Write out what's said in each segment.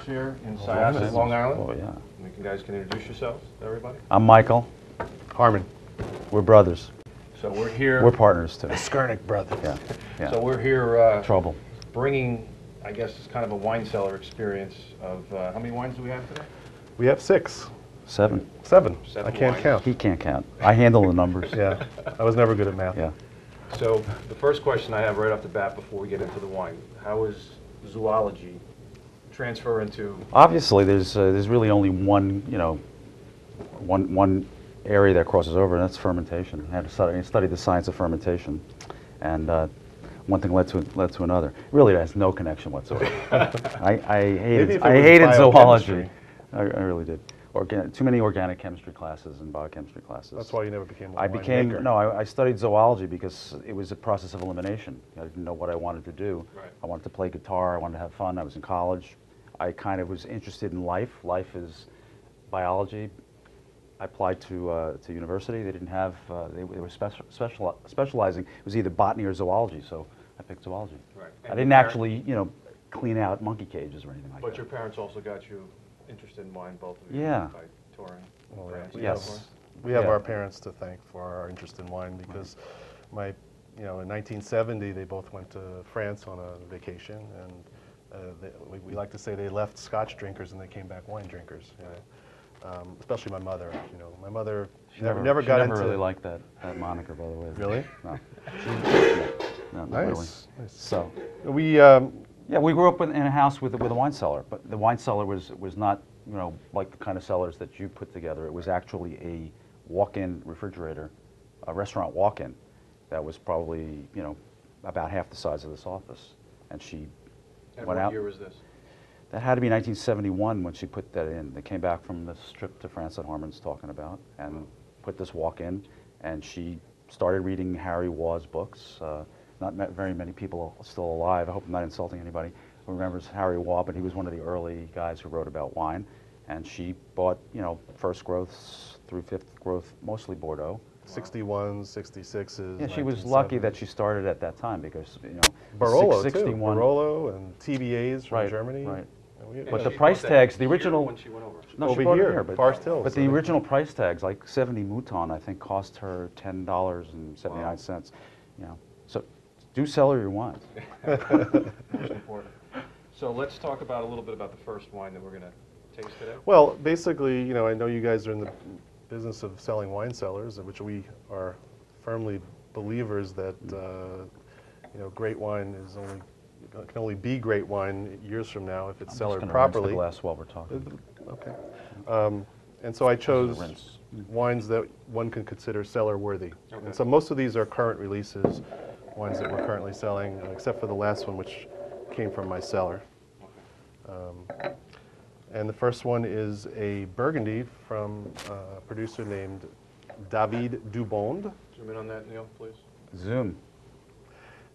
here in Syosset, Long Island. Oh, yeah. You guys can introduce yourselves to everybody. I'm Michael. Harmon. We're brothers. So we're here. We're partners, too. The Skurnik brothers. Yeah. Yeah. So we're here Trouble. bringing, I guess, it's kind of a wine cellar experience of, how many wines do we have today? We have 6. 7. 7. Seven I can't wines. count. He can't count. I handle the numbers. Yeah, I was never good at math. Yeah. So the first question I have right off the bat before we get into the wine, how is zoology transfer into? Obviously, there's really only one, one area that crosses over, and that's fermentation. I had to study the science of fermentation, and one thing led to another. Really, it has no connection whatsoever. I hated zoology. I really did. Too many organic chemistry classes and biochemistry classes. That's why you never became a winemaker. No, I studied zoology because it was a process of elimination. I didn't know what I wanted to do. Right. I wanted to play guitar. I wanted to have fun. I was in college. I kind of was interested in life. Life is biology. I applied to university. They didn't have. They were specializing. It was either botany or zoology. So I picked zoology. Right. I didn't actually, clean out monkey cages or anything like that. But your parents also got you interested in wine, both of you, Yeah. by touring. Well, France. Yes. We have Yeah. our parents to thank for our interest in wine because in 1970 they both went to France on a vacation, and we like to say they left Scotch drinkers and they came back wine drinkers. Especially my mother. My mother never got into. Never really liked that moniker, by the way. Really? No. No, not really. Nice. So We yeah, we grew up in a house with a wine cellar, but the wine cellar was not like the kind of cellars that you put together. It was actually a walk-in refrigerator, a restaurant walk-in that was probably about half the size of this office, and she And went what out. year was this? That had to be 1971 when she put that in. They came back from the trip to France that Harmon's talking about and put this walk in, and she started reading Harry Waugh's books. Not very many people are still alive. I hope I'm not insulting anybody who remembers Harry Waugh, but he was one of the early guys who wrote about wine. And she bought, first growths through fifth growth, mostly Bordeaux. 61s, 66s. Yeah, she was lucky that she started at that time because, Barolo 61. too. Barolo and TBAs from Right, Germany. right. And But she the bought price that tags, the here original. when she went over. No, over she bought it here, here, but Forest Hills. But the original price tags, like 70 Mouton, I think, cost her $10.79. So do sell her your wines. Most important. So let's talk about a little bit about the first wine that we're going to taste today. Well, basically, I know you guys are in the business of selling wine cellars, which we are firmly believers that great wine can only be great wine years from now if it's cellared properly. The glass while we're talking. Okay. And so I chose Rinse. wines that one can consider cellar worthy. Okay. And so most of these are current releases, wines that we're currently selling, except for the last one, which came from my cellar. And the first one is a Burgundy from a producer named David Dubond. Zoom in on that, Neil, please. Zoom.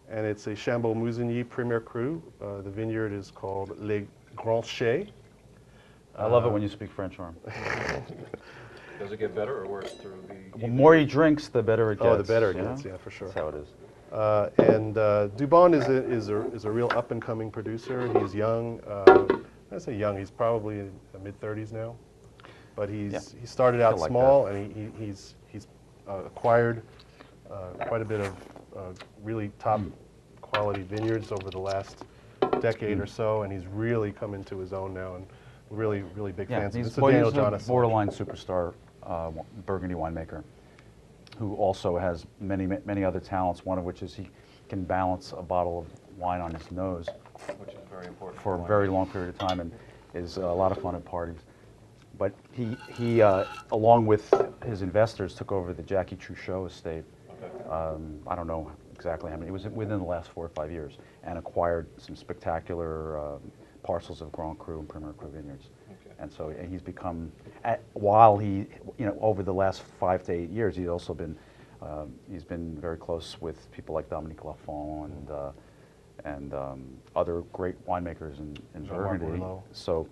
And it's a Chambeau Musigny Premier Cru. The vineyard is called Les Grands Chais. I love it when you speak French, Harm. Does it get better or worse through the... The more he drinks, the better it gets. Oh, the better it gets, yeah, for sure. That's how it is. And Dubond is a real up-and-coming producer. He's young. I say young. He's probably in the mid-30s now. But he started out like small, and he's acquired quite a bit of really top-quality vineyards over the last decade or so, and he's really come into his own now, and really big fans. He's It's a Daniel a Johnson. borderline superstar Burgundy winemaker who also has many other talents, one of which is he can balance a bottle of wine on his nose Which is very important. for a very long period of time and is a lot of fun at parties. But he along with his investors, took over the Jackie Truchot estate. Okay. I don't know exactly how many. It was within the last 4 or 5 years, and acquired some spectacular parcels of Grand Cru and Premier Cru vineyards. Okay. And so he's become, while he, over the last 5 to 8 years, he's been very close with people like Dominique Lafont and other great winemakers in Jean-Marc Burgundy. Bourleau. So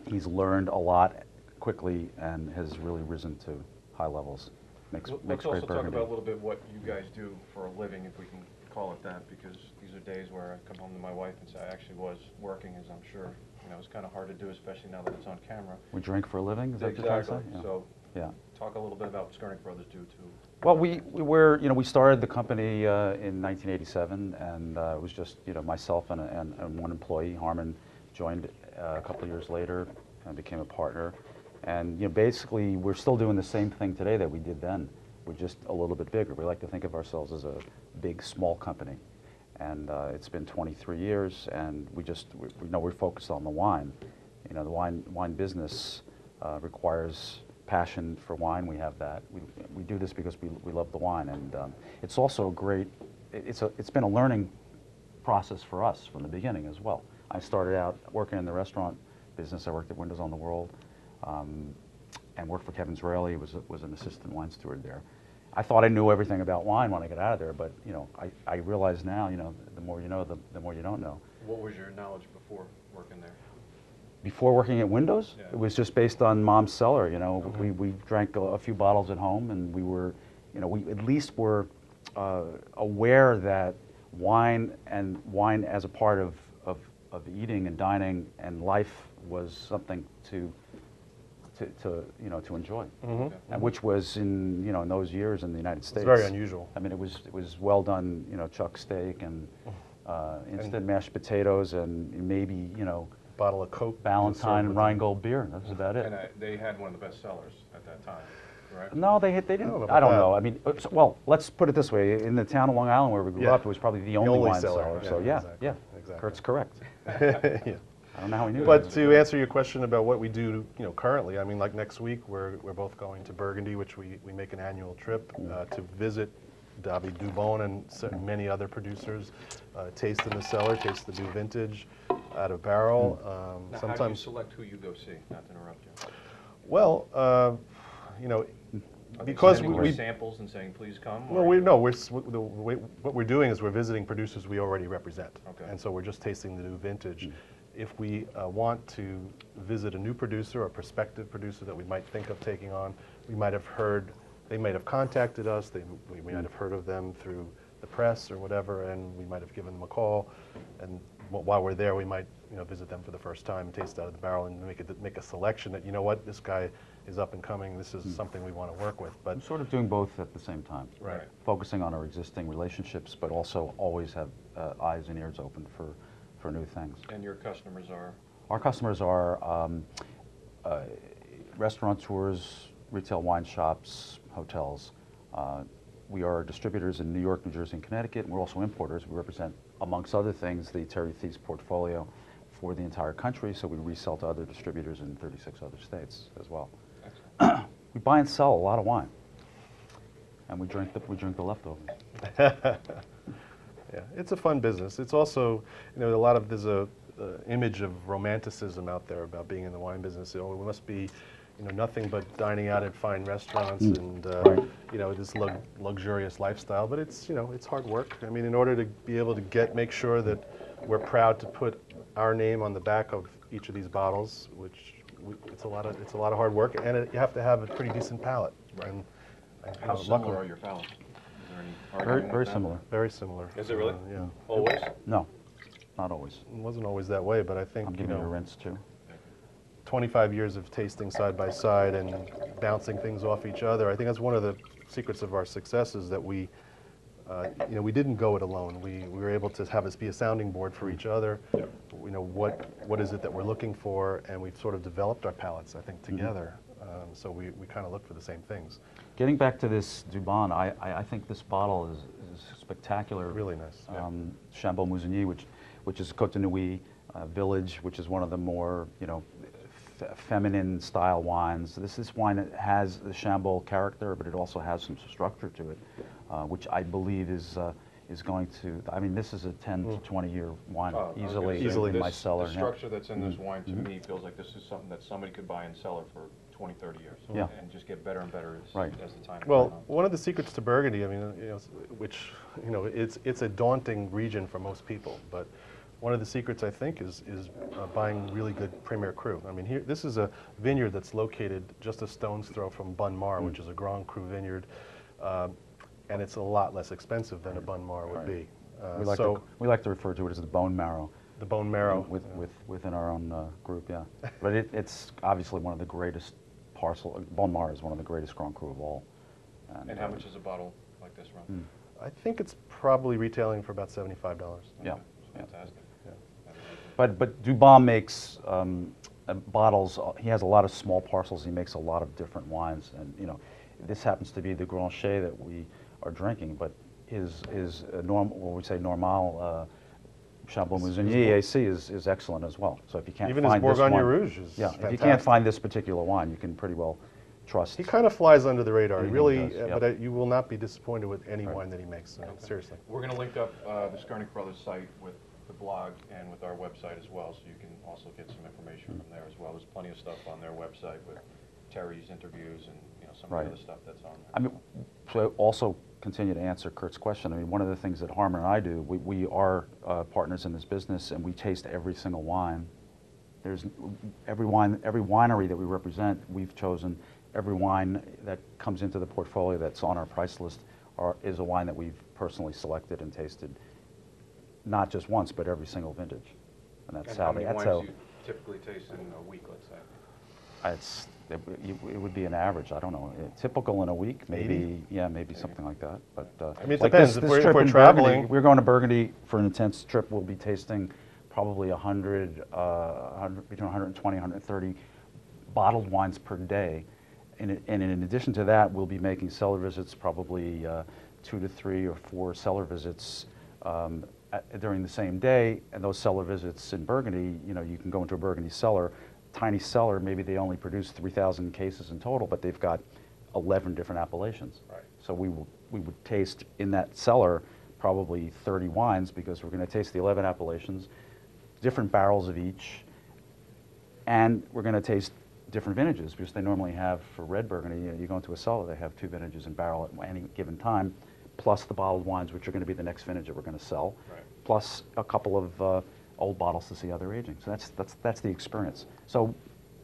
he's learned a lot quickly and has really risen to high levels. Makes Let's great also talk Burgundy. about a little bit what you guys do for a living, if we can call it that, because these are days where I come home to my wife and say I actually was working, as I'm sure You know, it's kind of hard to do, especially now that it's on camera. We drink for a living, is that what you're trying to say? Exactly. So Yeah. talk a little bit about what Skurnik Brothers do too. Well, we started the company in 1987, and it was just, myself and one employee. Harmon joined a couple of years later and became a partner. And, basically, we're still doing the same thing today that we did then. We're just a little bit bigger. We like to think of ourselves as a big, small company. And it's been 23 years, and we're focused on the wine. The wine business requires passion for wine. We have that. We do this because we love the wine, and it's also it's been a learning process for us from the beginning as well. I started out working in the restaurant business. I worked at Windows on the World, and worked for Kevin Zraeli, was an assistant wine steward there. I thought I knew everything about wine when I got out of there, but I realize now, the more you know, the more you don't know. What was your knowledge before working there? Before working at Windows, Yeah. it was just based on Mom's cellar. We drank a few bottles at home, and we were, we at least were aware that wine as a part of eating and dining and life was something to enjoy, and which was in those years in the United States. It's very unusual. I mean, it was well done, chuck steak and instant mashed potatoes and maybe Bottle of Coke. Ballantine and Rheingold beer. That was about it. And they had one of the best sellers at that time, correct? No, they didn't. know about I don't that. know. I mean, well, let's put it this way: in the town of Long Island where we grew Yeah. up, it was probably the only wine cellar. So yeah, exactly, yeah, exactly. Kurt's correct. Yeah. I don't know how he knew. But that. to answer your question about what we do, currently, I mean, like next week, we're both going to Burgundy, which we make an annual trip to visit David Dubon and many other producers, taste in the cellar, taste the new vintage out of barrel. Now, how do you select who you go see? Not to interrupt you. Well, Are they because sending we you samples and saying, please come? well, or- what we're doing is we're visiting producers we already represent. Okay. And so we're just tasting the new vintage. If we want to visit a new producer or prospective producer that we might think of taking on, we might have heard, they might have contacted us, we might have heard of them through the press or whatever, and we might have given them a call. And while we're there, we might visit them for the first time, taste out of the barrel, and make a selection that, this guy is up and coming, this is something we want to work with. But I'm sort of doing both at the same time. Right. Focusing on our existing relationships, but also always have eyes and ears open for new things. And your customers are? Our customers are restaurateurs, retail wine shops, hotels. We are distributors in New York, New Jersey, and Connecticut, and we're also importers. We represent, amongst other things, the Terry Thies portfolio for the entire country, so we resell to other distributors in 36 other states as well. We buy and sell a lot of wine, and we drink the leftovers. yeah, it's a fun business. It's also, there's a image of romanticism out there about being in the wine business. It must be, nothing but dining out at fine restaurants and, Right. this luxurious lifestyle. But it's, it's hard work. I mean, in order to be able to make sure that we're proud to put our name on the back of each of these bottles, which it's a lot of hard work, and you have to have a pretty decent palate. Right. And, How similar are your palates? Is there any argument Very with that? similar. Very similar. Is it really? Yeah. Always? No, not always. It wasn't always that way, but I think, I'm giving you a rinse too. 25 years of tasting side by side and bouncing things off each other. I think that's one of the secrets of our success is that we didn't go it alone. We were able to have us be a sounding board for each other. Yep. What is it that we're looking for, and we've sort of developed our palates, I think, together. So we kind of look for the same things. Getting back to this Dubon, I think this bottle is spectacular. Really nice. Yeah. Chambolle Musigny, which is Côte de Nuit Village, which is one of the more feminine style wines. This wine has the Chambolle character, but it also has some structure to it, which I believe is going to. I mean, this is a 10 to 20 year wine I was gonna easily say, in my cellar. The yeah. structure that's in this wine, to me, feels like this is something that somebody could buy and cellar for 20, 30 years. Yeah. And just get better and better Right. as the time goes Well, on. one of the secrets to Burgundy, I mean, which it's a daunting region for most people, but one of the secrets I think is buying really good Premier Cru. I mean, this is a vineyard that's located just a stone's throw from Bun Mar, which is a Grand Cru vineyard, and it's a lot less expensive than a Bun Mar would be. We like to refer to it as the bone marrow The bone marrow. Within our own group, yeah. But it's obviously one of the greatest Bone Mar is one of the greatest Grand Cru of all. And how much is a bottle like this run? I think it's probably retailing for about $75. Yeah. Okay, fantastic. Yeah. But Dubon makes bottles. He has a lot of small parcels. He makes a lot of different wines, and you know, this happens to be the Grancher that we are drinking. But his normal, what we say normal Chablis Meunier AC is excellent as well. So if you can't Even find his this Bourgogne wine, Rouge is yeah, fantastic. if you can't find this particular wine, you can pretty well trust. He kind of flies under the radar. He He really, does, yep. but you will not be disappointed with any wine that he makes. Seriously. We're going to link up the Skurnik Brothers site with the blog and with our website as well, so you can also get some information from there as well. There's plenty of stuff on their website with Terry's interviews and some of Right. the other stuff that's on there. I mean, to also continue to answer Kurt's question, I mean, one of the things that Harmon and I do, we are partners in this business, and we taste every single wine. There's every winery that we represent, we've chosen. Every wine that comes into the portfolio that's on our price list is a wine that we've personally selected and tasted, not just once, but every single vintage. And that's And how how they. many That's wines how. do you typically taste in a week, let's say? It would be an average. I don't know. Typical in a week, maybe. 80? Yeah, maybe something like that. But I mean, it like depends. This If we're trip in traveling- Burgundy, we're going to Burgundy for an intense trip. We'll be tasting probably 100, between 120, 130 bottled wines per day. And in addition to that, we'll be making cellar visits, probably 2 to 3 or 4 cellar visits during the same day. And those cellar visits in Burgundy, you can go into a Burgundy cellar, tiny cellar, maybe they only produce 3,000 cases in total, but they've got 11 different appellations. Right. So we would taste in that cellar probably 30 wines, because we're going to taste the 11 appellations, different barrels of each, and we're going to taste different vintages, because they normally have, for red Burgundy, you go into a cellar, they have 2 vintages in barrel at any given time, plus the bottled wines, which are going to be the next vintage that we're going to sell, Right. plus a couple of old bottles to see how they're aging. So that's the experience. So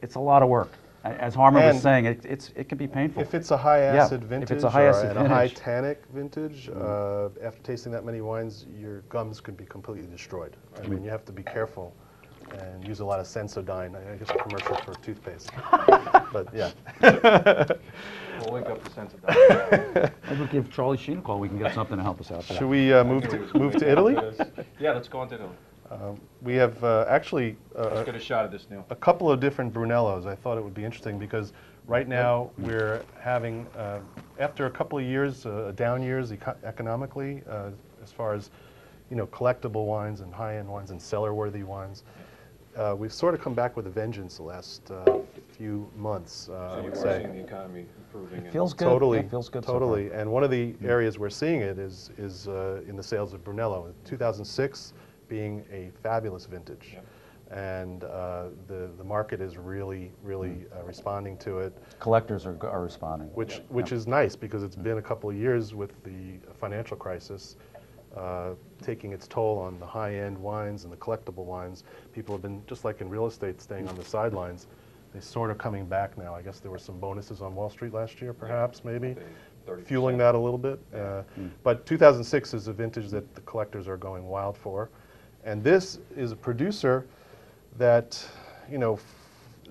it's a lot of work. As Harmon was And saying, it can be painful. If it's a high acid if vintage it's a high acid and a high vintage. tannic vintage, after tasting that many wines, your gums could be completely destroyed. I mean, you have to be careful and use a lot of Sensodyne. I guess a commercial for toothpaste. But yeah. We'll link up the sense of that. Maybe we'll give Charlie Sheen a call. We can get something to help us out there. Should we move to Italy? Yeah, let's go on to Italy. We have actually Let's get a shot of this, Neil. a couple of different Brunellos. I thought it would be interesting because right now we're having, after a couple of years, down years economically, as far as collectible wines and high-end wines and cellar-worthy wines. We've sort of come back with a vengeance the last few months, I So would you're say. seeing the economy improving. It feels good. Totally, It feels good so far. totally. And one of the areas we're seeing it is in the sales of Brunello. 2006 being a fabulous vintage. Yep. And the market is really responding to it, Collectors are responding. which is nice, because it's been a couple of years with the financial crisis taking its toll on the high-end wines and the collectible wines. People have been, just like in real estate, staying on the sidelines. They're sort of coming back now. I guess there were some bonuses on Wall Street last year, perhaps, maybe, 30%. fueling that a little bit. But 2006 is a vintage that the collectors are going wild for. And this is a producer that,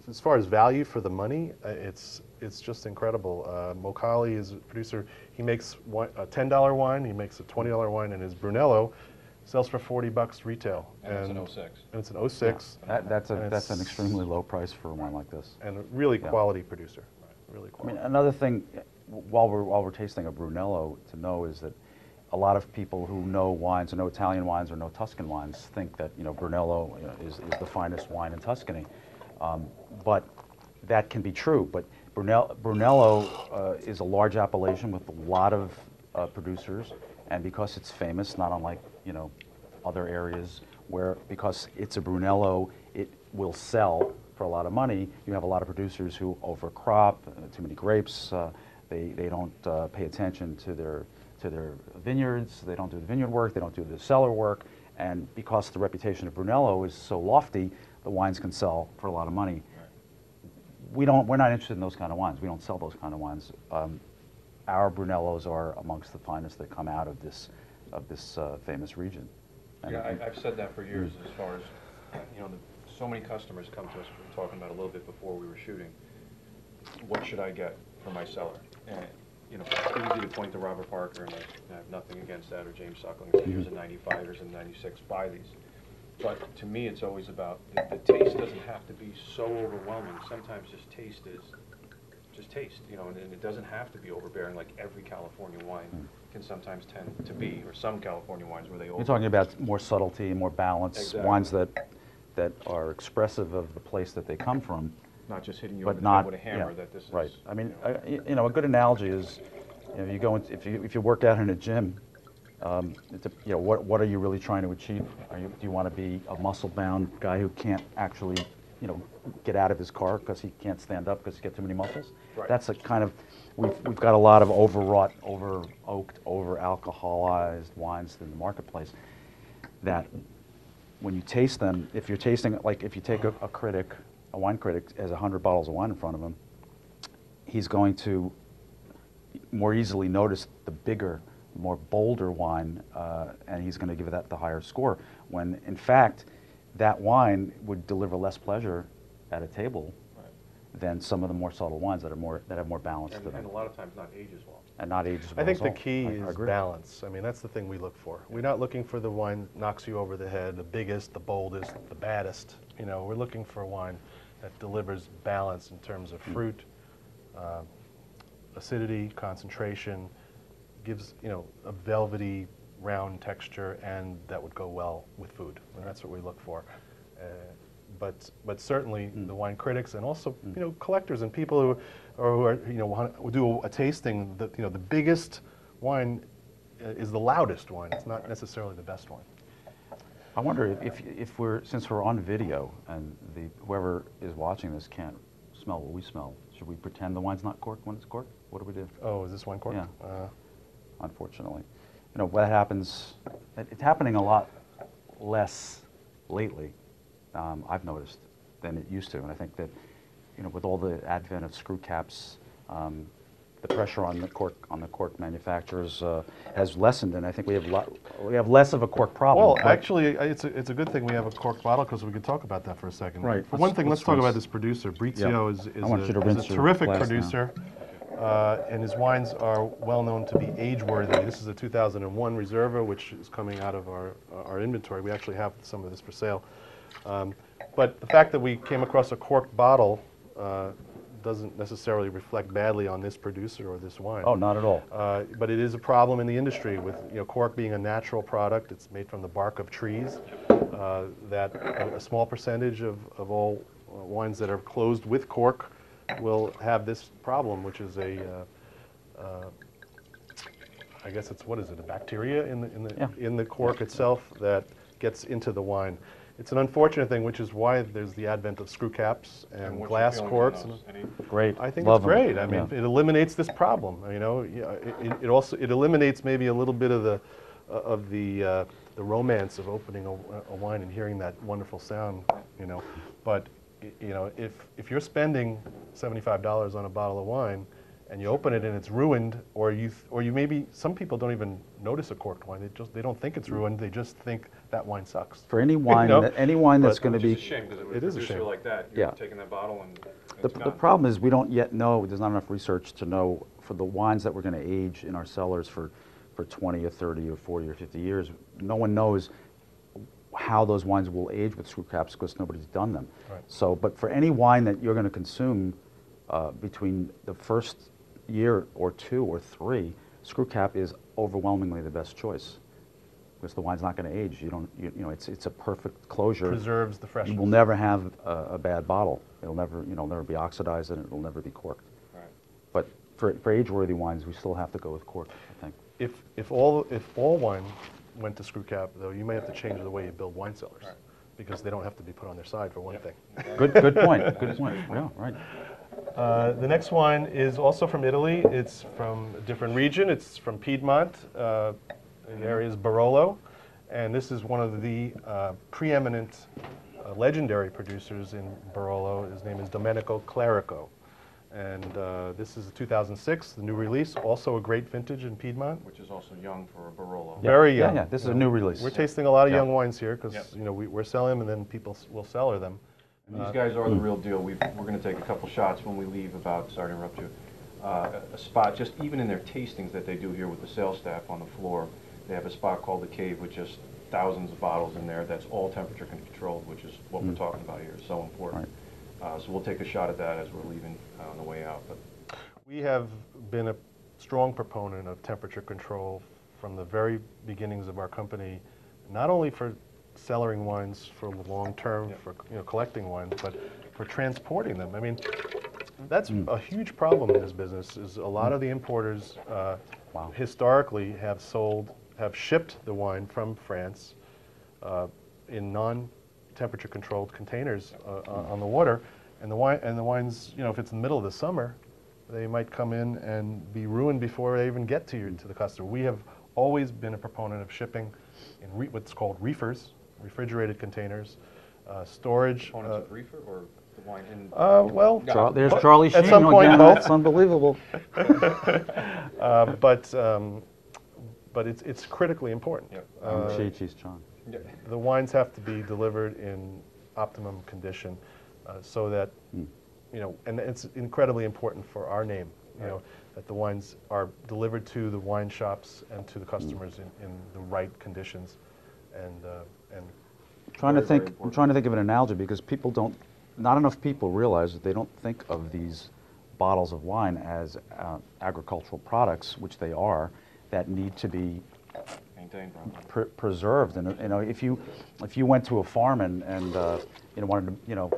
as far as value for the money, it's just incredible. Mokali is a producer. He makes a $10 wine, he makes a $20 wine, and his Brunello sells for $40 retail. And it's an 06. And it's an 06. That's And an it's- extremely low price for a wine like this. And a really Yeah. quality producer. Really I quality. mean, another thing, while we're tasting a Brunello, to know is that a lot of people who know wines, or know Italian wines, or know Tuscan wines, think that Brunello is the finest wine in Tuscany. But that can be true. But Brunello is a large appellation with a lot of producers, and because it's famous, not unlike other areas where, because it's a Brunello, it will sell for a lot of money. You have a lot of producers who overcrop, too many grapes. They don't pay attention to their vineyards. They don't do the vineyard work. They don't do the cellar work. And because the reputation of Brunello is so lofty, the wines can sell for a lot of money. We're not interested in those kind of wines. We don't sell those kind of wines. Our Brunellos are amongst the finest that come out of this famous region. And- Yeah, I've said that for years as far as, you know, so many customers come to us, we were talking about a little bit before we were shooting, what should I get for my cellar? And, you know, it's easy to point to Robert Parker, and I have nothing against that, or James Suckling, and say, here's a 95, here's a 96, buy these. But to me, it's always about, the taste doesn't have to be so overwhelming. Sometimes just taste is, just taste, you know, and it doesn't have to be overbearing like every California wine can sometimes tend to be, or some California wines where they You're talking about more subtlety, more balance, Exactly. wines that are expressive of the place that they come from. not just hitting you But over the not, head with a hammer yeah, that this is. right. I mean, you know. you know, a good analogy is, you know, you go into, if you work out in a gym, you know, what are you really trying to achieve? Do you want to be a muscle-bound guy who can't actually, you know, get out of his car because he can't stand up because he gets too many muscles? Right. That's a kind of, we've got a lot of overwrought, over-oaked, over-alcoholized wines in the marketplace that when you taste them, if you're tasting, like if you take a wine critic has 100 bottles of wine in front of him, he's going to more easily notice the bigger, more bolder wine, and he's going to give that the higher score, when in fact that wine would deliver less pleasure at a table than some of the more subtle wines that have more balance to them. And a lot of times not age as well. And not age as well. I think as the well. key I is agree. balance. I mean, that's the thing we look for. We're not looking for the wine that knocks you over the head, the biggest, the boldest, the baddest. You know, we're looking for a wine that delivers balance in terms of fruit, acidity, concentration, gives, you know, a velvety, round texture, and that would go well with food. And that's what we look for. But certainly the wine critics and also, you know, collectors and people who are, you know, want to do a tasting, you know, the biggest wine is the loudest wine. It's not necessarily the best wine. I wonder if we're, since we're on video and whoever is watching this can't smell what we smell, should we pretend the wine's not corked when it's corked? What do we do? Oh, is this wine corked? Yeah. Unfortunately. You know, what happens, it's happening a lot less lately, I've noticed, than it used to. And I think that, you know, with all the advent of screw caps, the pressure on the cork manufacturers has lessened, and I think we have less of a cork problem. Well, But- actually, it's a good thing we have a corked bottle because we could talk about that for a second. Right. For one thing, let's talk about rinse. this producer. Brizio I want you to is rinse a your terrific glass now. producer, and his wines are well known to be age-worthy. This is a 2001 Reserva, which is coming out of our inventory. We actually have some of this for sale. But the fact that we came across a corked bottle doesn't necessarily reflect badly on this producer or this wine. Oh, not at all. But it is a problem in the industry with, you know, cork being a natural product. It's made from the bark of trees. That a small percentage of all wines that are closed with cork will have this problem, which is I guess it's, what is it, a bacteria in the cork itself that gets into the wine. It's an unfortunate thing, which is why there's the advent of screw caps and what's your glass feeling on corks. those? Any- Great. I think Love it's great. them. I mean, Yeah. it eliminates this problem. You know, it also eliminates maybe a little bit of the romance of opening a wine and hearing that wonderful sound. You know, but you know, if you're spending $75 on a bottle of wine and you open it and it's ruined, or you maybe, some people don't even notice a corked wine. They don't think it's ruined. They just think that wine sucks. For any wine, know? that's But- going to Which is be, a shame, because with It a is a producer shame. like that, you're Yeah. taking that bottle and the it's gone. problem is we don't yet know, there's not enough research to know for the wines that we're going to age in our cellars for 20 or 30 or 40 or 50 years, no one knows how those wines will age with screw caps because nobody's done them. Right. So, but for any wine that you're going to consume between the first year or 2 or 3, screw cap is overwhelmingly the best choice because the wine's not going to age. You know, it's a perfect closure. Preserves the freshness. You will never have a bad bottle. It'll never, never be oxidized, and it'll never be corked. Right. But for age-worthy wines, we still have to go with cork, I think. If all wine went to screw cap, though, you may have to change the way you build wine cellars, Right. because they don't have to be put on their side, for one thing. Good point. Good point. Yeah, right. The next wine is also from Italy. It's from a different region. It's from Piedmont. The area is Barolo, and this is one of the preeminent legendary producers in Barolo. His name is Domenico Clerico. And this is a 2006, the new release, also a great vintage in Piedmont. Which is also young for a Barolo. Very young. Yeah, this is you a know. new release. We're tasting a lot of Yeah. young wines here because Yep. we're selling them and then people will cellar them. And these guys are the real deal. We're going to take a couple shots when we leave about, sorry to interrupt you, a spot, just even in their tastings that they do here with the sales staff on the floor, they have a spot called the Cave with just thousands of bottles in there that's all temperature controlled, which is what we're talking about here. It's so important. So we'll take a shot at that as we're leaving on the way out. But We have been a strong proponent of temperature control from the very beginnings of our company, not only for cellaring wines for the long term, for collecting wines, but for transporting them. I mean, that's a huge problem in this business. Is a lot of the importers historically have shipped the wine from France in non-temperature controlled containers on the water, and the wines, if it's in the middle of the summer, they might come in and be ruined before they even get to the customer. We have always been a proponent of shipping in what's called reefers, refrigerated containers, storage. components of reefer or the wine in? Well, There's Charlie Sheen at some point again. both. That's unbelievable. But it's critically important. Yep. Cheech, John. The wines have to be delivered in optimum condition, so that and it's incredibly important for our name. That the wines are delivered to the wine shops and to the customers in the right conditions, and I'm Very, very trying to think of an analogy because not enough people realize that they don't think of these bottles of wine as agricultural products, which they are, that need to be Maintained properly. preserved. And if you went to a farm and wanted to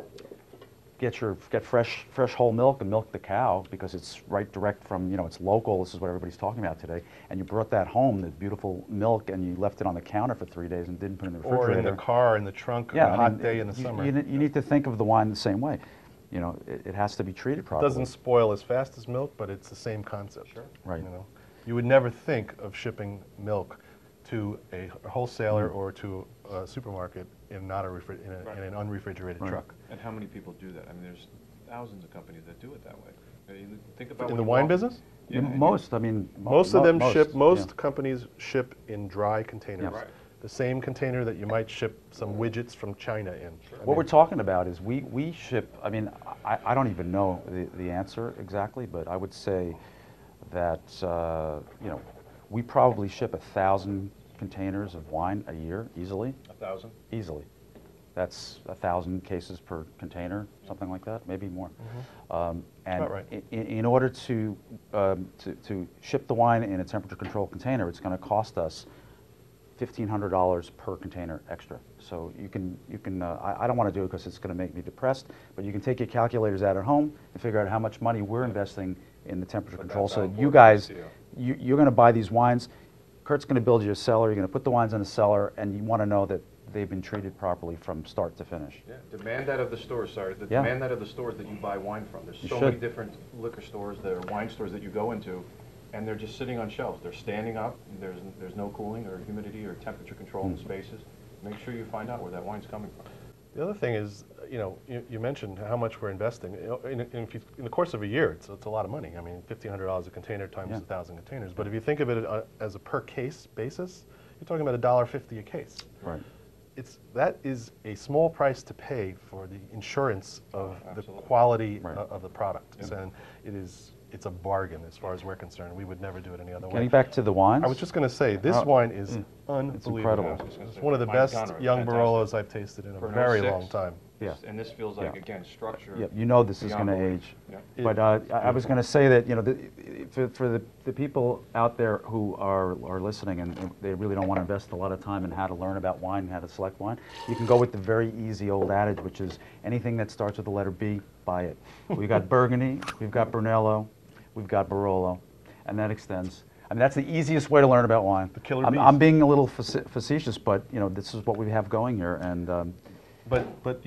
get fresh whole milk and milk the cow because it's direct from it's local. This is what everybody's talking about today. And you brought that home, the beautiful milk, and you left it on the counter for 3 days and didn't put it in the refrigerator. or in the car, in the trunk, on a hot day in the summer. You need to think of the wine the same way. It has to be treated It properly. doesn't spoil as fast as milk, but it's the same concept. Sure. Right. You would never think of shipping milk to a wholesaler or to a supermarket in not in an unrefrigerated truck. And how many people do that? I mean, there's thousands of companies that do it that way. You think about In when the you wine walk- business? Yeah, and Most Most of them ship. yeah. Most companies ship in dry containers. Yeah. Right. The same container that you might ship some widgets from China in. What we're talking about is we ship, I don't even know the answer exactly, but I would say that, we probably ship 1,000 containers of wine a year, easily. 1,000? Easily. That's 1,000 cases per container, something like that, maybe more. And about right. in order to ship the wine in a temperature-controlled container, it's going to cost us $1,500 per container extra. So you can I don't want to do it because it's going to make me depressed, but you can take your calculators out at home and figure out how much money we're investing in the temperature control. that's So how that you important guys, it is to you're going to buy these wines. Kurt's going to build you a cellar. You're going to put the wines in a cellar, and you want to know that they've been treated properly from start to finish. Yeah, demand that of the stores, Yeah. demand that of the stores that you buy wine from. There's You so should. many different liquor stores, there are wine stores that you go into, and they're just sitting on shelves. They're standing up, and there's no cooling or humidity or temperature control in the spaces. Make sure you find out where that wine's coming from. The other thing is, you mentioned how much we're investing. In the course of a year, it's a lot of money. I mean, $1,500 a container times 1,000 containers. But if you think of it as a per case basis, you're talking about $1.50 a case. Right. That is a small price to pay for the insurance of the Absolutely. quality Right. of the product. And it's a bargain as far as we're concerned. We would never do it any other way. Getting back to the wines. I was just going to say, this Oh, wine is unbelievable. incredible. I was just gonna It's say, one of the mine's best gone already. young Fantastic. Barolos I've tasted in a For an very 06. long time. Yeah. And this feels like, Yeah. again, structure. Yeah, you know this is going beyond to belief. age. Yeah. But I was going to say that for the people out there who are listening and they really don't want to invest a lot of time in how to learn about wine, how to select wine, you can go with the very easy old adage, which is anything that starts with the letter B, buy it. We've got Burgundy, we've got Brunello, we've got Barolo, and that extends. I mean, that's the easiest way to learn about wine. The killer I'm, bees. I'm being a little facetious, but this is what we have going here, and But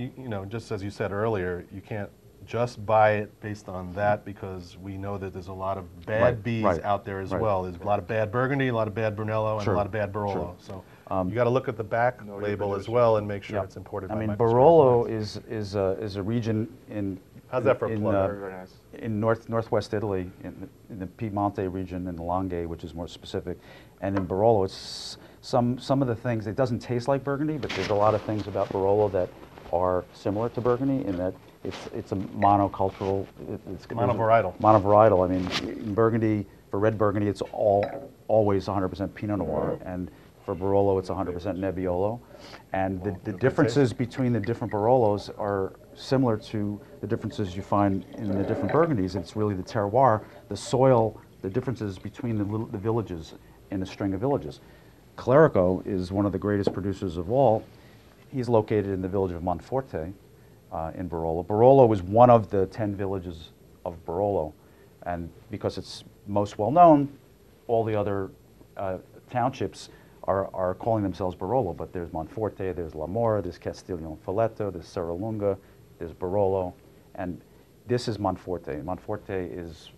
just as you said earlier, you can't just buy it based on that because we know that there's a lot of bad Right, bees right, out there as right. well. There's a lot of bad Burgundy, a lot of bad Brunello, and Sure, a lot of bad Barolo. sure. So you got to look at the back Know your label as producer. well and make sure yeah. it's imported I by mean, Michael Barolo Skurnik. is a region in How's that for a in, plug? Very, very nice. in northwest Italy, in the Piemonte region, in the Langhe, which is more specific, and in Barolo, it's some of the things. It doesn't taste like Burgundy, but there's a lot of things about Barolo that are similar to Burgundy in that it's a monocultural. It's Monovarietal. Monovarietal. I mean, in Burgundy, for red Burgundy, it's always 100% Pinot Noir, and for Barolo, it's 100% Nebbiolo. And the differences between the different Barolos are similar to the differences you find in the different Burgundies. It's really the terroir, the soil, the differences between the villages in a string of villages. Clerico is one of the greatest producers of all. He's located in the village of Monforte in Barolo. Barolo is one of the 10 villages of Barolo. And because it's most well known, all the other townships are calling themselves Barolo, but there's Monforte, there's Lamora, there's Castiglionfoletto, there's Serralunga, there's Barolo, and this is Monforte. Monforte is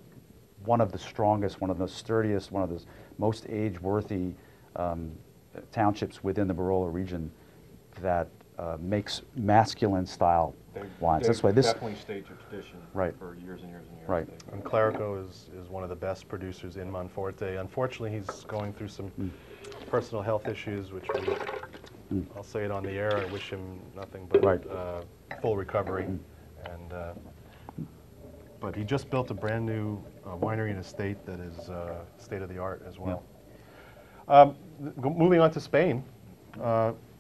one of the strongest, one of the sturdiest, one of the most age-worthy townships within the Barolo region that makes masculine-style wines. That's why this definitely staged a tradition for years and years and years. Right. And Clerico is one of the best producers in Monforte. Unfortunately, he's going through some personal health issues, which I'll say it on the air. I wish him nothing but full recovery. And but he just built a brand new winery and estate that is state of the art as well. Moving on to Spain,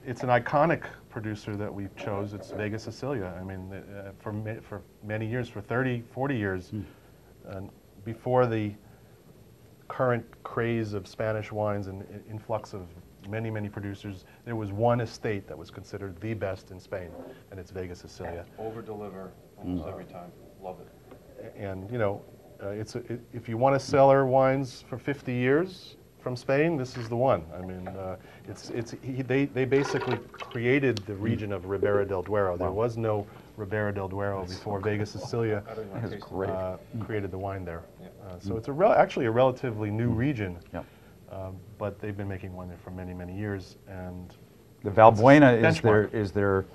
it's an iconic producer that we chose. It's Vega Sicilia. I mean, for many years, for 30, 40 years, before the current craze of Spanish wines and influx of many, many producers, there was one estate that was considered the best in Spain, and it's Vega Sicilia. Over-deliver almost every time. Love it. And, you know, if you want to cellar wines for 50 years from Spain, this is the one. I mean, they basically created the region of Ribera del Duero. There was no Ribera del Duero before Vega Sicilia created the wine there. So it's actually a relatively new region, but they've been making wine there for many, many years. And the Valbuena is their,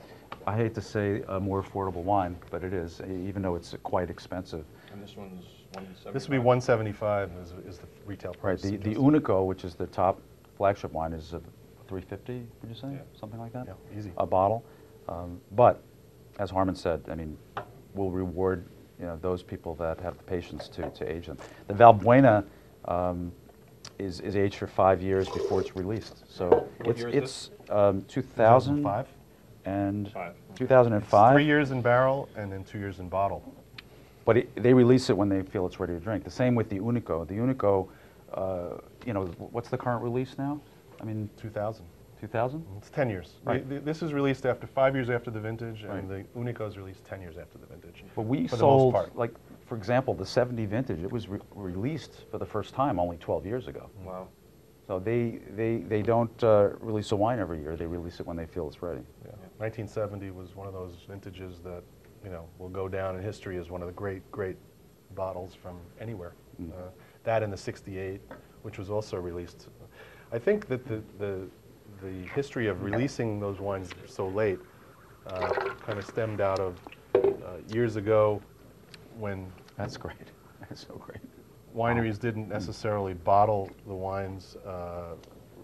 I hate to say a more affordable wine, but it is, even though it's quite expensive. And this one's 175. This would be 175 is the retail price. Right. The Unico, which is the top flagship wine, is $350. Would you say something like that? Yeah, easy. A bottle, but as Harmon said, I mean, we'll reward those people that have the patience to age them. The Valbuena is aged for 5 years before it's released. So What year is it's 2005 and 2005. 3 years in barrel and then 2 years in bottle. But they release it when they feel it's ready to drink. The same with the Unico. The Unico, what's the current release now? I mean, 2000. 2000? It's 10 years. Right. This is released after 5 years after the vintage, and the Unico is released 10 years after the vintage. But we for sold, the most part. like, for example, the 70 vintage. It was released for the first time only 12 years ago. Wow. So they don't release a wine every year. They release it when they feel it's ready. Yeah. 1970 was one of those vintages that will go down in history as one of the great bottles from anywhere. That and the 68, which was also released. I think that the history of releasing those wines so late kind of stemmed out of years ago when That's great. That's so great. wineries didn't necessarily bottle the wines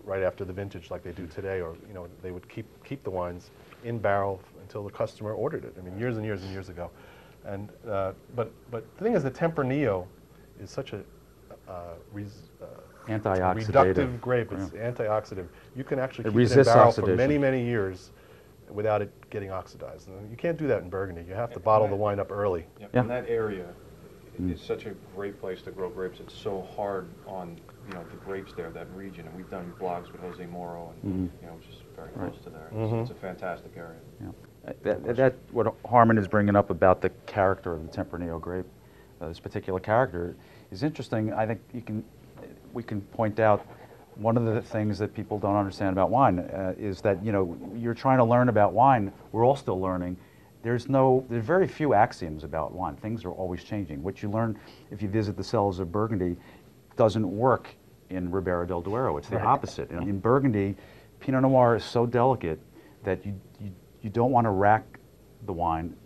right after the vintage like they do today, or they would keep the wines in barrel until the customer ordered it. I mean, years and years and years ago. And but the thing is, the Tempranillo is such a Antioxidative. reductive grape. It's antioxidant. You can actually keep it in resists barrel oxidation. for many, many years without it getting oxidized. And you can't do that in Burgundy. You have to bottle the wine up early. Yeah. And that area is such a great place to grow grapes. It's so hard on the grapes there, that region. And we've done blogs with Jose Moro, and which is very close to there. It's a fantastic area. Yeah. That what Harmon is bringing up about the character of the Tempranillo grape, this particular character, is interesting. I think we can point out one of the things that people don't understand about wine is that you're trying to learn about wine. We're all still learning. There's very few axioms about wine. Things are always changing. What you learn if you visit the cellars of Burgundy doesn't work in Ribera del Duero. It's the opposite. In Burgundy, Pinot Noir is so delicate that you don't want to rack the wine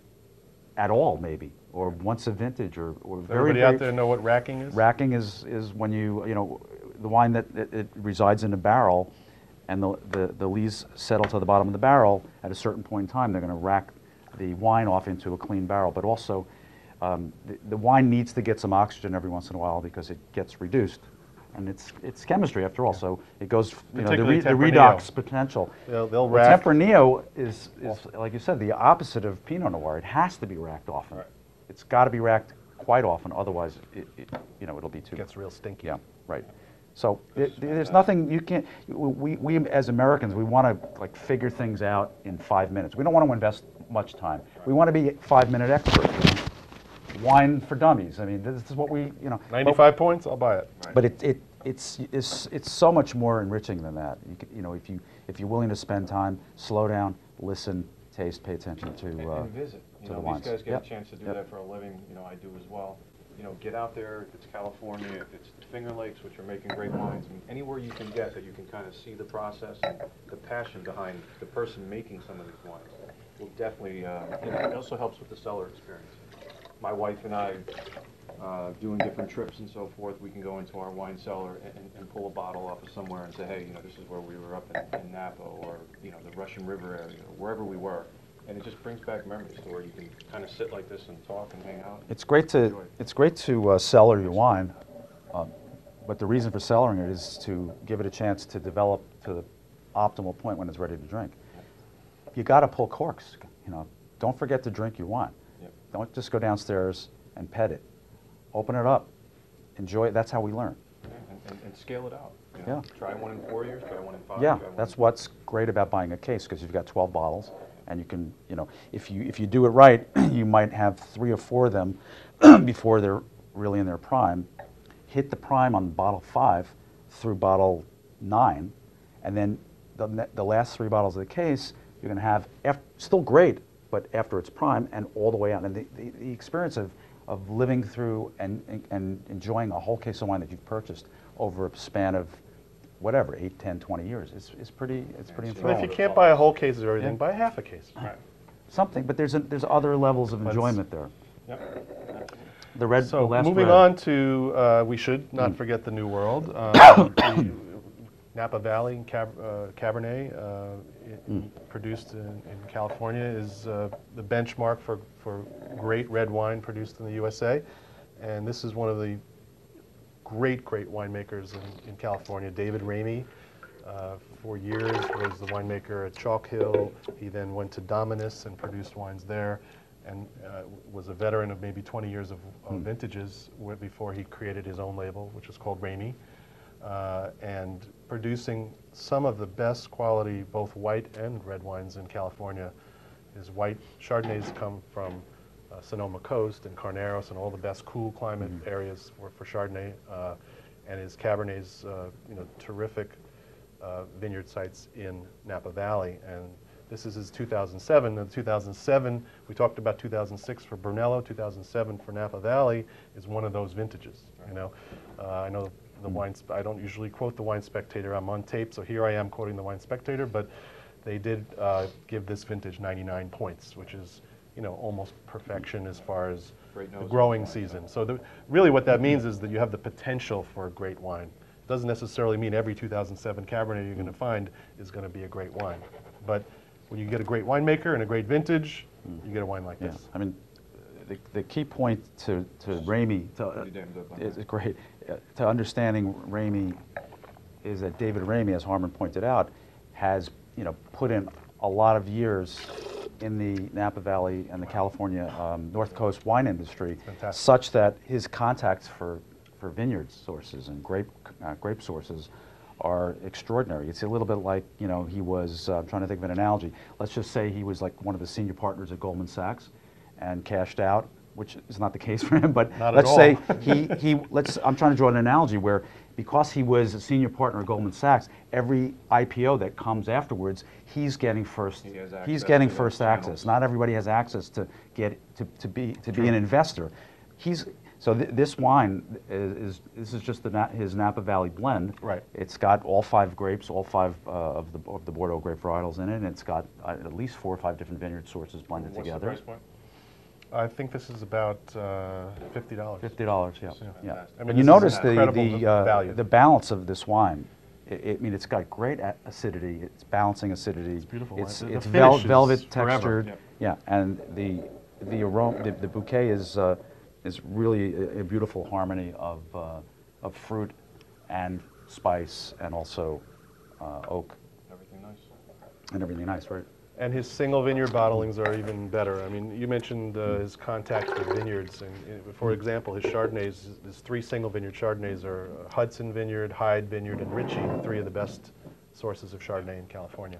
at all, maybe. or once a vintage, or Does very, everybody very out there know what racking is? Racking is when you know, the wine that it resides in a barrel, and the lees settle to the bottom of the barrel. At a certain point in time, they're going to rack the wine off into a clean barrel. But also, the wine needs to get some oxygen every once in a while because it gets reduced. And it's chemistry after all, so it goes, you know, Particularly the Tempranillo. redox potential. They'll Well, rack. Tempranillo is, like you said, the opposite of Pinot Noir. It has to be racked often. Right. It's got to be racked quite often, otherwise, you know, it'll be too. Gets real stinky. Yeah, right. So there's nothing you can't. We as Americans, we want to like figure things out in 5 minutes. We don't want to invest much time. We want to be 5-minute experts. Wine for dummies. I mean, this is what we, you know. 95 points, I'll buy it. But it's so much more enriching than that. You know, if you're willing to spend time, slow down, listen, taste, pay attention to And visit. You to the know, wines. these guys get Yep. a chance to do Yep. that for a living. You know, I do as well. You know, get out there. If it's California, if it's the Finger Lakes, which are making great wines, I mean, anywhere you can get that you can kind of see the process and the passion behind the person making some of these wines will definitely. You know, it also helps with the cellar experience. My wife and I, doing different trips and so forth, we can go into our wine cellar and pull a bottle off of somewhere and say, hey, you know, this is where we were up in Napa, or, you know, the Russian River area, or wherever we were. And it just brings back memories to where you can kind of sit like this and talk and hang out. It's great to cellar your wine, but the reason for cellaring it is to give it a chance to develop to the optimal point when it's ready to drink. You got to pull corks. You know, don't forget to drink your wine. Yep. Don't just go downstairs and pet it. Open it up. Enjoy it. That's how we learn. Yeah, and scale it out. You know, Yeah. Try one in 4 years, try one in 5. Yeah, try one that's in- what's great about buying a case, because you've got 12 bottles, and you can, you know, if you do it right, you might have 3 or 4 of them before they're really in their prime. Hit the prime on bottle 5 through bottle 9, and then the last 3 bottles of the case you're going to have still great, but after its prime and all the way out. And the experience of living through and enjoying a whole case of wine that you've purchased over a span of whatever, 8, 10, 20 years, it's pretty But enthralling. if you can't buy a whole case of everything, Yeah. buy half a case. Right. Something, but there's other levels of But it's- enjoyment there. Yep. The So last moving red. on to, we should not forget the New World. The Napa Valley Cabernet, produced in California, is the benchmark for great red wine produced in the USA. And this is one of the great winemakers in California, David Ramey. For years was the winemaker at Chalk Hill. He then went to Dominus and produced wines there, and was a veteran of maybe 20 years of vintages before he created his own label, which is called Ramey, and producing some of the best quality, both white and red wines in California. His white Chardonnays come from Sonoma Coast and Carneros and all the best cool climate areas for Chardonnay, and his Cabernets, you know, terrific vineyard sites in Napa Valley. And this is his 2007. And 2007, we talked about 2006 for Brunello, 2007 for Napa Valley is one of those vintages. You know, I know the wine. I don't usually quote the Wine Spectator. I'm on tape, so here I am quoting the Wine Spectator. But they did give this vintage 99 points, which is, you know, almost perfection as far as Great the nose growing on the wine. season. So really what that means is that you have the potential for a great wine. It doesn't necessarily mean every 2007 Cabernet you're going to find is going to be a great wine. But when you get a great winemaker and a great vintage, you get a wine like Yeah, this. I mean, the key point to Ramey, Pretty damn good, by the is way. great, to understanding Ramey is that David Ramey, as Harmon pointed out, has, you know, put in a lot of years in the Napa Valley and the California North Coast wine industry, Fantastic. such that his contacts for vineyard sources and grape sources are extraordinary. It's a little bit like, you know, he was, I'm trying to think of an analogy. Let's just say he was like one of the senior partners at Goldman Sachs and cashed out, which is not the case for him, but Not at let's all. say I'm trying to draw an analogy where because he was a senior partner at Goldman Sachs, every IPO that comes afterwards, he's getting first. He has access He's getting to those first channels. access. Not everybody has access to be an investor. This wine is just his Napa Valley blend. Right. It's got all 5 grapes, all 5 of the Bordeaux grape varietals in it, and it's got at least 4 or 5 different vineyard sources blended What's together. the price point? I think this is about $50. $50, yeah. Yeah. Fantastic. I mean, And you this is notice incredible value. the balance of this wine. I mean, it's got great acidity. It's balancing acidity. It's beautiful. It's, The it's finish is velvet forever. textured. Yep. Yeah, and the aroma, the bouquet is really a beautiful harmony of fruit and spice and also oak Everything nice. and everything nice, right? And his single vineyard bottlings are even better. I mean, you mentioned his contacts with vineyards, and for example, his Chardonnays, his 3 single vineyard Chardonnays are Hudson Vineyard, Hyde Vineyard, and Ritchie, 3 of the best sources of Chardonnay in California.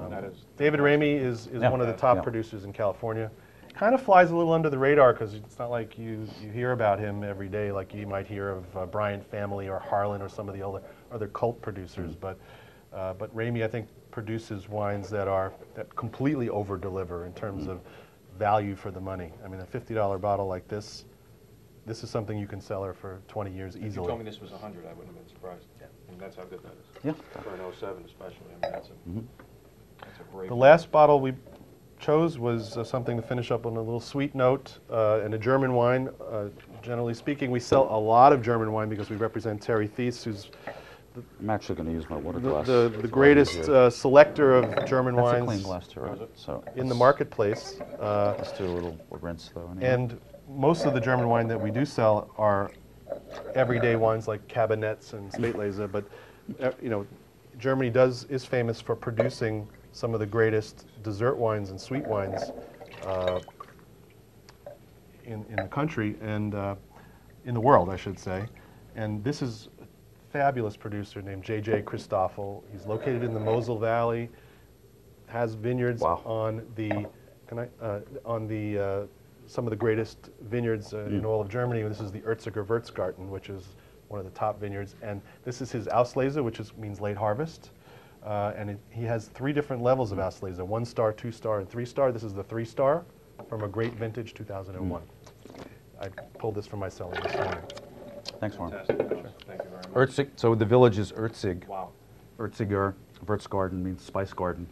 That is David Ramey is Yeah. one of the top Yeah. producers in California. Kind of flies a little under the radar because it's not like you hear about him every day like you might hear of Bryant Family or Harlan or some of the other cult producers. But Ramey, I think, produces wines that completely over-deliver in terms of value for the money. I mean, a $50 bottle like this is something you can sell her for 20 years If you easily. told me this was 100, I wouldn't have been surprised. Yeah. And that's how good that is. Yeah. For an 07 especially. I mean, that's a great The last bottle we chose was something to finish up on a little sweet note, and a German wine. Generally speaking, we sell a lot of German wine because we represent Terry Thies, who's I'm actually going to use my water glass. the It's a lot greatest easier. selector of German That's wines a clean glass too, right? So in the marketplace. let's do a little rinse though. Anyway. And most of the German wine that we do sell are everyday wines like Cabinets and Spätlese, but you know, Germany is famous for producing some of the greatest dessert wines and sweet wines in the country and in the world, I should say. And this is a fabulous producer named J.J. Christoffel. He's located in the Mosel Valley, has vineyards Wow. on some of the greatest vineyards in all of Germany. This is the Erziger Würzgarten, which is one of the top vineyards. And this is his Auslese, which means late harvest. And he has 3 different levels of Auslese, 1-star, 2-star, and 3-star. This is the 3-star from a great vintage 2001. I pulled this from my cellar this morning. Thanks, Warren. Fantastic. Thank you very much. Erzig, so the village is Erzig. Wow. Erziger Würzgarten means spice garden.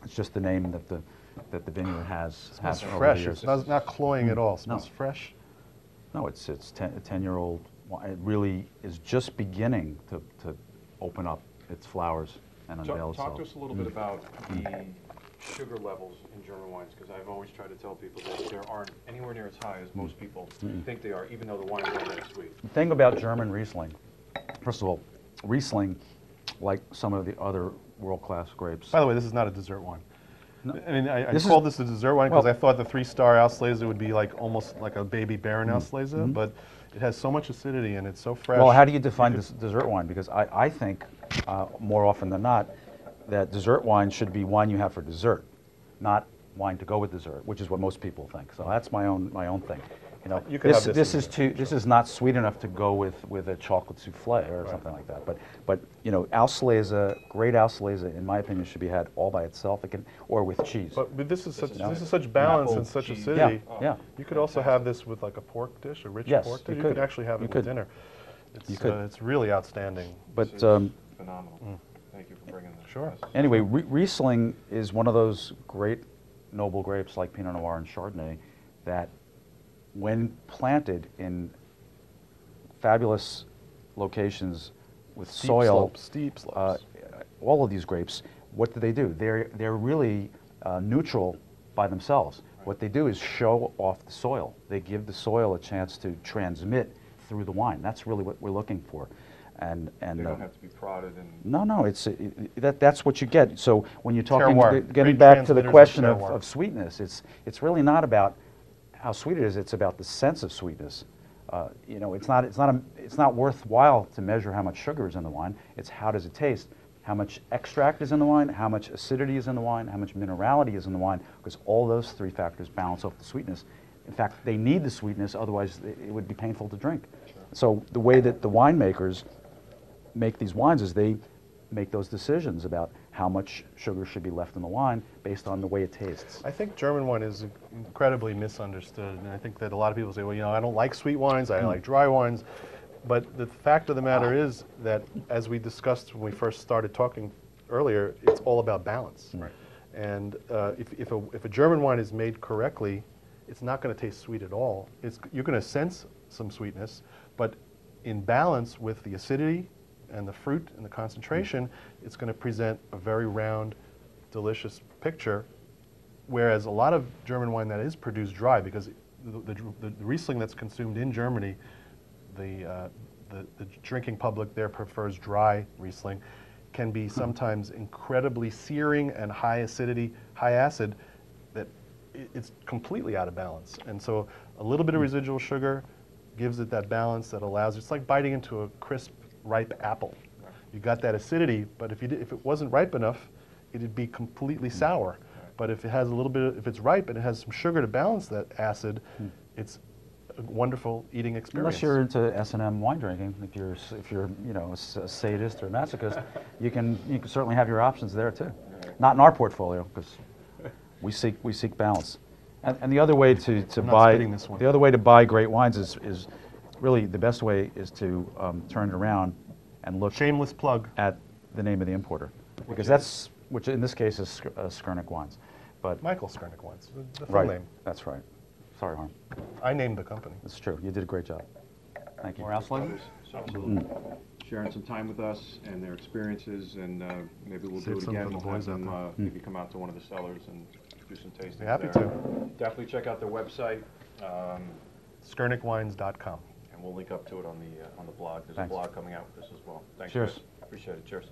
It's just the name that the vineyard has. It's over the fresh. years. It's not cloying at all. It smells No. fresh. No, it's a 10-year-old. It really is just beginning to open up its flowers and unveil Talk itself. to us a little bit about the sugar levels in German wines, because I've always tried to tell people that there aren't anywhere near as high as most people think they are, even though the wines are that sweet. The thing about German Riesling, first of all, Riesling, like some of the other world-class grapes. By the way, this is not a dessert wine. No. I mean, I This called is- this a dessert wine because well- I thought the 3-star Auslese would be like almost like a baby Baron Auslese, but it has so much acidity and it's so fresh. Well, how do you define this dessert wine? Because I think more often than not that dessert wine should be wine you have for dessert, not wine to go with dessert, which is what most people think. So that's my own thing. You know, You could have this this is not sweet enough to go with a chocolate souffle or something like that. But you know, Auslese, great Auslese, in my opinion, should be had all by itself, or with cheese. But this is such is this is such balance apple, and such cheese. acidity. Yeah. You could also have this with like a pork dish, a rich Yes, pork you dish. You could. could actually have You it could. with dinner. It's, You could. It's really outstanding. But This is phenomenal. Thank you for bringing this. Sure. This is- anyway, Riesling is one of those great noble grapes like Pinot Noir and Chardonnay that, when planted in fabulous locations with soil, Steep slopes. all of these grapes, what do? They're really neutral by themselves. What they do is show off the soil. They give the soil a chance to transmit through the wine. That's really what we're looking for. And They don't have to be prodded and. no, that's what you get. So when you're talking, Terroir. getting Great back to the transmitters of question terroir. of sweetness, it's really not about how sweet it is. It's about the sense of sweetness. You know, it's not worthwhile to measure how much sugar is in the wine. It's how does it taste, how much extract is in the wine, how much acidity is in the wine, how much minerality is in the wine, because all those 3 factors balance off the sweetness. In fact, they need the sweetness, otherwise it would be painful to drink. Sure. So the way that the winemakers make these wines is they make those decisions about how much sugar should be left in the wine based on the way it tastes. I think German wine is incredibly misunderstood, and I think that a lot of people say, well, you know, I don't like sweet wines, I like dry wines, but the fact of the matter is that, as we discussed when we first started talking earlier, it's all about balance. Right. And if a German wine is made correctly, it's not going to taste sweet at all. You're going to sense some sweetness, but in balance with the acidity and the fruit and the concentration, it's going to present a very round, delicious picture. Whereas a lot of German wine that is produced dry, because the Riesling that's consumed in Germany, the drinking public there prefers dry Riesling, can be sometimes incredibly searing and high acidity, high acid, that it's completely out of balance. And so a little bit of residual sugar gives it that balance that allows, it's like biting into a crisp, ripe apple. You got that acidity, but if it wasn't ripe enough, it'd be completely sour. But if it has a little bit, if it's ripe and it has some sugar to balance that acid, it's a wonderful eating experience. Unless you're into S&M wine drinking, if you're a sadist or masochist, you can certainly have your options there too. Not in our portfolio, because we seek balance. And the other way to buy great wines is really the best way is to turn it around and look. Shameless plug at the name of the importer, because which in this case is Skurnik Wines. But Michael Skurnik Wines, the full right, name. that's right. Sorry, Harm. I named the company. It's true. You did a great job. Thank you. More outsiders, absolutely. Sharing some time with us and their experiences, and maybe we'll Save do it some again. for the We'll have boys out them maybe come out to one of the cellars and do some tastings Happy there. to. Definitely check out their website. SkurnikWines.com. And we'll link up to it on the blog. There's Thanks. a blog coming out with this as well. Thanks, Cheers. Chris. Appreciate it. Cheers.